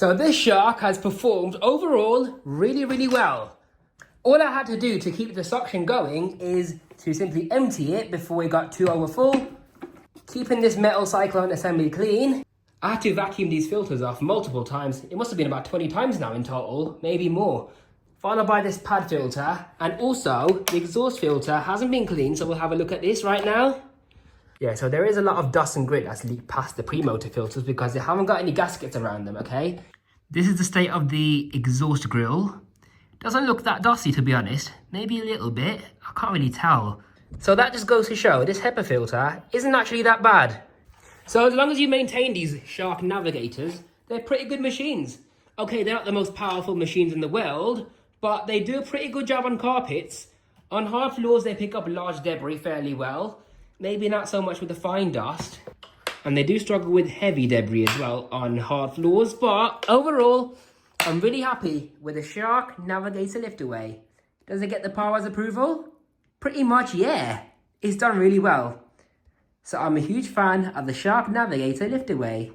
So this shark has performed overall really well. All I had to do to keep the suction going is to simply empty it before it got too overfull, keeping this metal cyclone assembly clean. I had to vacuum these filters off multiple times. It must have been about 20 times now in total, maybe more. Followed by this pad filter, and also the exhaust filter hasn't been cleaned, so we'll have a look at this right now. Yeah, so there is a lot of dust and grit that's leaked past the pre-motor filters because they haven't got any gaskets around them, okay? This is the state of the exhaust grill. Doesn't look that dusty, to be honest. Maybe a little bit. I can't really tell. So that just goes to show this HEPA filter isn't actually that bad. So as long as you maintain these Shark Navigators, they're pretty good machines. Okay, they're not the most powerful machines in the world, but they do a pretty good job on carpets. On hard floors, they pick up large debris fairly well. Maybe not so much with the fine dust. And they do struggle with heavy debris as well on hard floors, but overall, I'm really happy with the Shark Navigator Liftaway. Does it get the Powers approval? Pretty much, yeah. It's done really well. So I'm a huge fan of the Shark Navigator Liftaway.